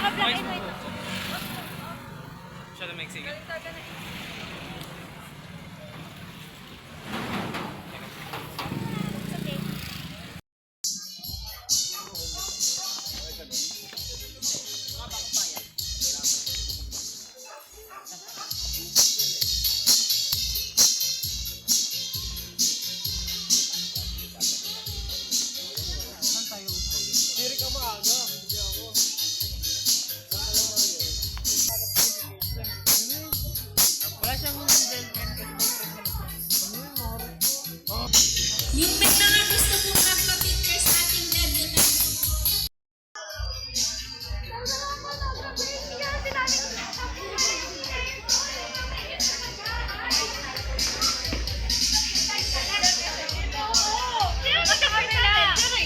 naka-black and white. Siya na Mexican. Okay. Siri ka maaga. Hindi ako. Wala siyang girlfriend Yung may mga gusto kong magpa-picture sa ating debutant.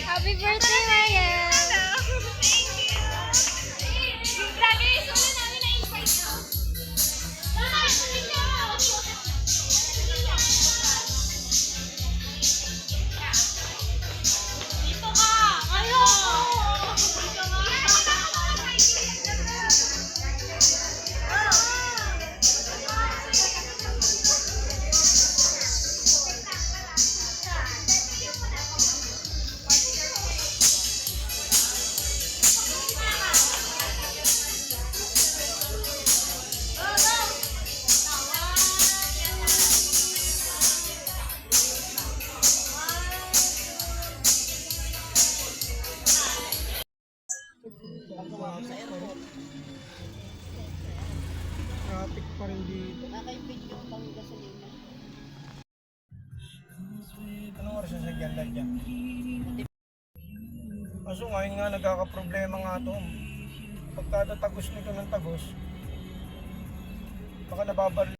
Happy birthday, Ryan! Traffic pa rin dito. Nakay-video pang gasolina. Anong oras sa ganda dyan? Kaso ngayon nga nagkakaproblema nga ito. Pagkada tagos nito ng tagos, baka nababaril.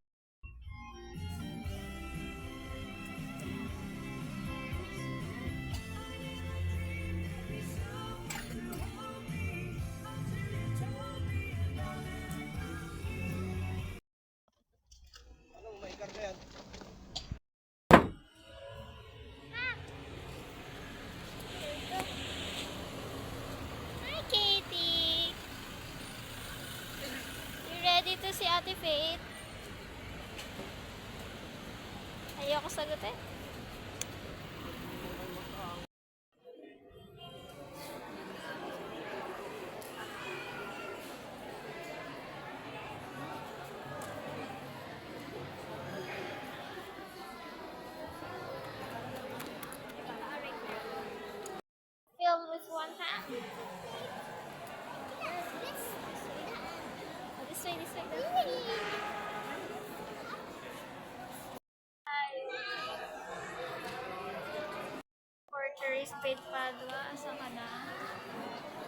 Anong may karga yan? Hi, Katie! You ready to see Ate Faith? Ayoko sagutin. Film with one hand. Oh, this way, this way. Porter is paid Padua. Asa ka na?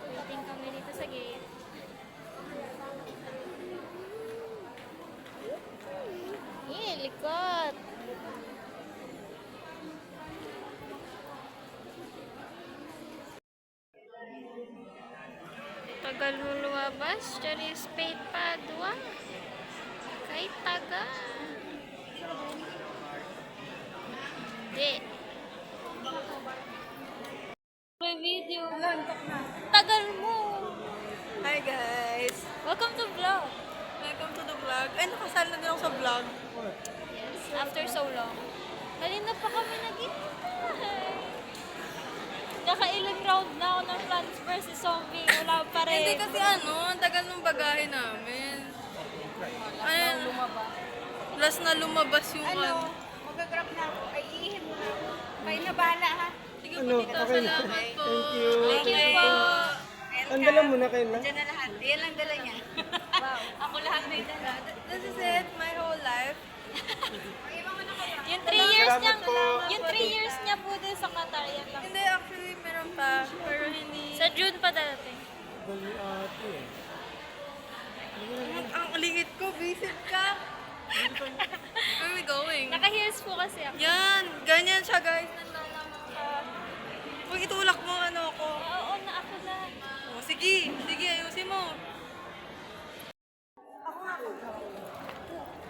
Waiting kami dito sa gate. Likot! Tagal mo lumabas. Diyan is paid Padua. Kay tagal. Di. May video. Tagal mo. Hi guys! Welcome to vlog. Welcome to the vlog. Ay, nakasal na din ako sa vlog. Yes, after so long. Kanina pa kami nag-intay. Nakailang round na ako ng Plants vs. Zombie. Wala pa rin. Hindi kasi ang tagal ng bagahe namin. Ano, last na lumabas yung ano. Mag-grab na ako. Ay, iihin mo na ako. Kayo na bahala, ha? Sige Ano? po, tita. Okay. Salamat po. Thank you. Thank you po. Ang dala mo na kayo na? Diyan na lahat. Yan lang dala niya. Wow. Ako lahat may dala. This is it, my whole life. Yung 3 years niya, Salamat po. yung 3 years niya po din sa Qatar, yan lang. Hindi, actually, meron pa. Pero hindi. Sa June pa darating. Bali ate eh. Ang liit ko, visit ka. Where are we going? Naka-heels po kasi ako. Yan, ganyan siya guys. Nanlalaman ka. Huwag itulak mo ano ko. Oo, na ako lang. Oh, sige, sige, ayusin mo.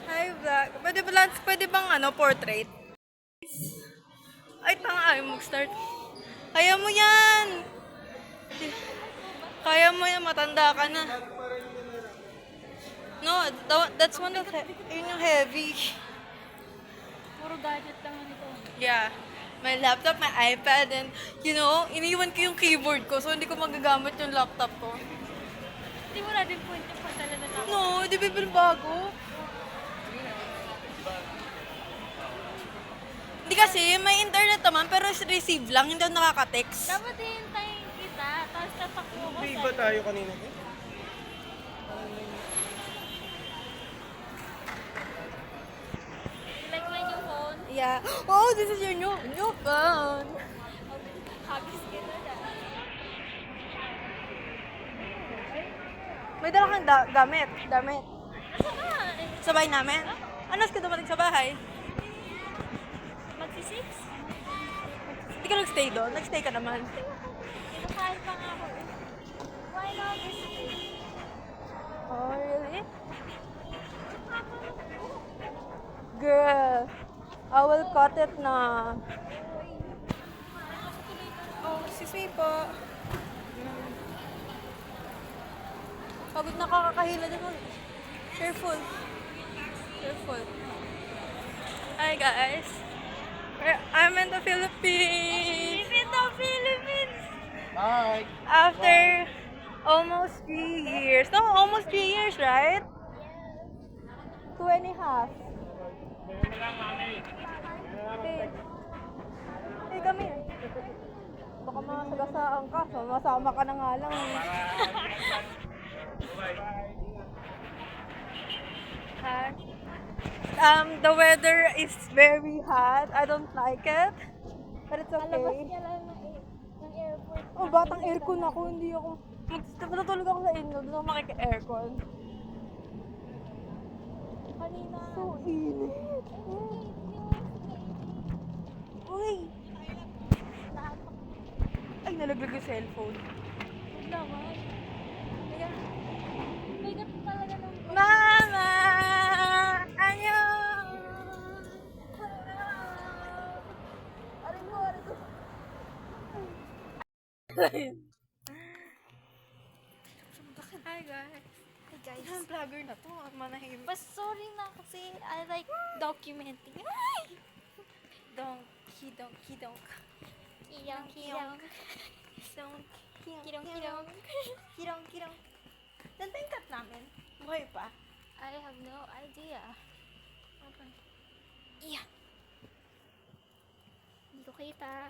Hi, vlog. Pwede bang portrait? Ay, tanga, ayaw mag-start. Kaya mo yan! Kaya Kaya mo yan, matanda ka na. No, that's one of yun yung heavy. Puro gadget lang nito. Yeah. My laptop, my iPad, and iniwan ko yung keyboard ko so hindi ko magagamit yung laptop ko. Hindi mo na din point yung pagdala na tapos. No, di bibili bago. Hindi kasi, may internet naman pero receive lang, hindi ako nakaka-text. Dapat hihintayin kita, tapos tatakbo ko Hindi sa'yo. ba tayo kanina? Like my new phone. Yeah. Oh, this is your new phone. Habis kita na. May dala kang gamit. Damit. Asa ka? Sa bahay namin. Ano ka dumating sa bahay? Magsi-6? Hindi ka nag-stay doon? Nag-stay ka naman. Kinakain pa nga ako eh. Why not this way? Oh, really? Girl, I will cut it na. Oh, excuse me po. Pagod na kakakahila din mo. Careful. Careful. Hi guys. I'm in the Philippines. In the Philippines! Hi! After almost 3 years. No, almost 3 years, right? 2.5. Hey. Hey, come here. Baka masagasaan ka. Masama ka na nga lang eh. Hi. The weather is very hot. I don't like it. But it's Labas okay. niya lang ng airport. Oh, batang aircon ako. Hindi ako... Matutulog ako sa inyo. Gusto ko makika-aircon. Kanina. So init. Uy! Ay, nalaglag yung cellphone. Huwag naman. Kaya, may ganun talaga ng Mama! Ano? Aray ko, aray ko. Hi guys. Hey guys. Isang vlogger na to. Manahimik. But sorry na kasi I like documenting. Ay! Donkey, donkey, donk. Kiyong, kiyong. Donk. Kirong, kirong. Kirong, kirong. Ganda yung cut namin. Buhay pa. I have no idea. Okay. Yeah. Hindi ko kita.